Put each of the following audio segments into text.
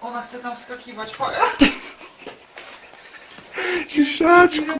Ona chce tam wskakiwać. Ciszeczko.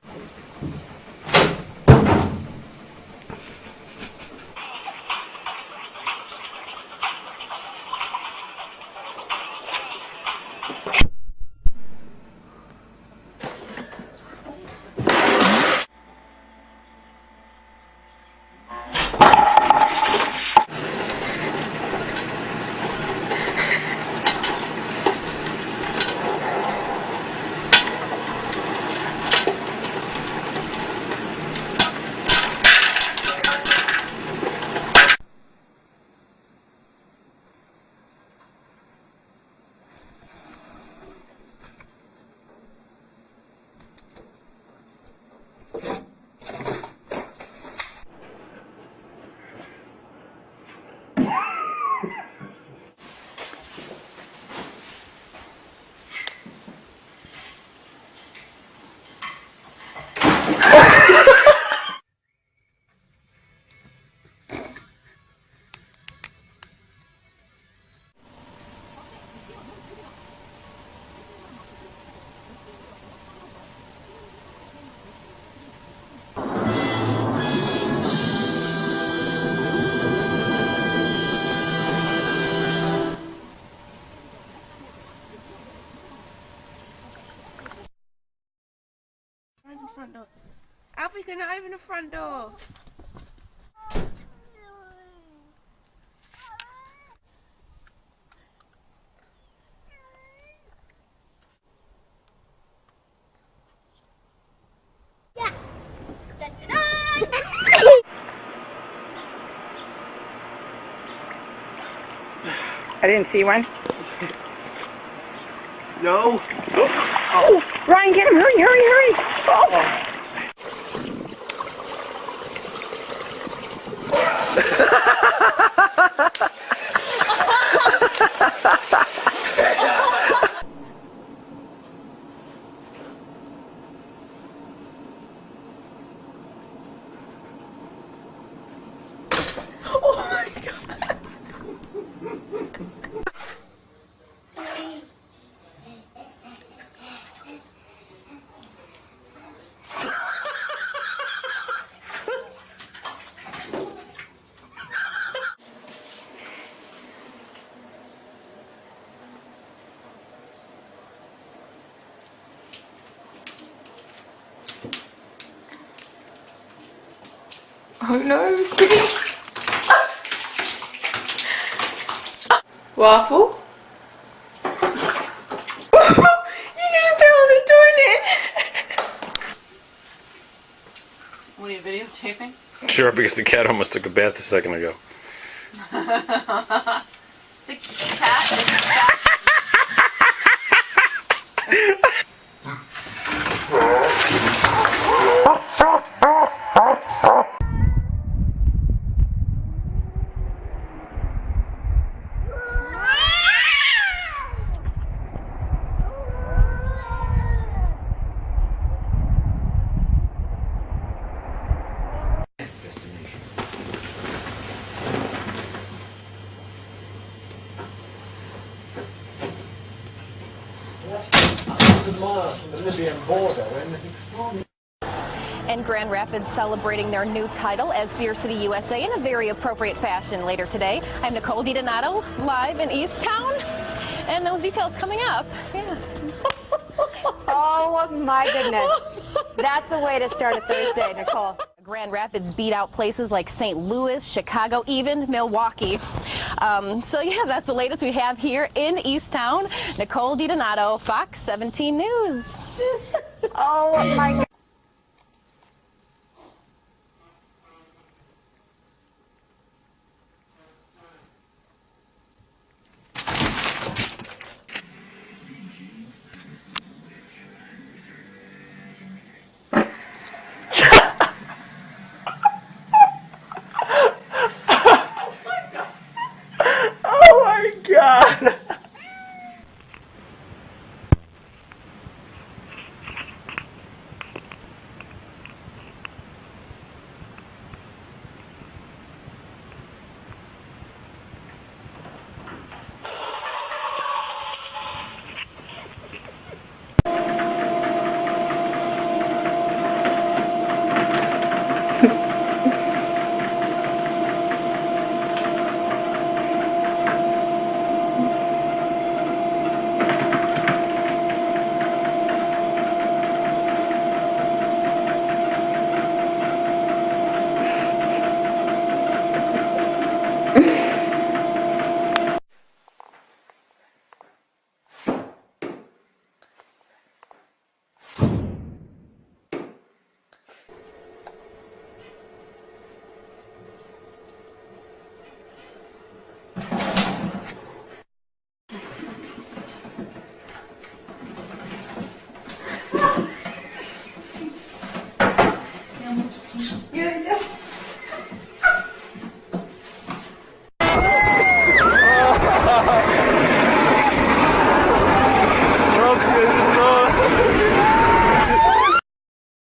Front door. Alfie, can I open the front door? Yeah. Da, da, da. I didn't see one. No. Oh, Ryan, get him! Hurry, hurry, hurry! Oh. Oh my God. Oh no, Waffle? You just fell in the toilet! What are you videotaping? Sure, because the cat almost took a bath a second ago. The cat is back. And Grand Rapids celebrating their new title as Beer City, USA in a very appropriate fashion later today. I'm Nicole DiDonato, live in East Town, and those details coming up. Yeah. Oh my goodness. That's a way to start a Thursday, Nicole. Grand Rapids beat out places like St. Louis, Chicago, even Milwaukee. So yeah, that's the latest we have here in East Town. Nicole DiDonato, Fox 17 News. Oh my goodness.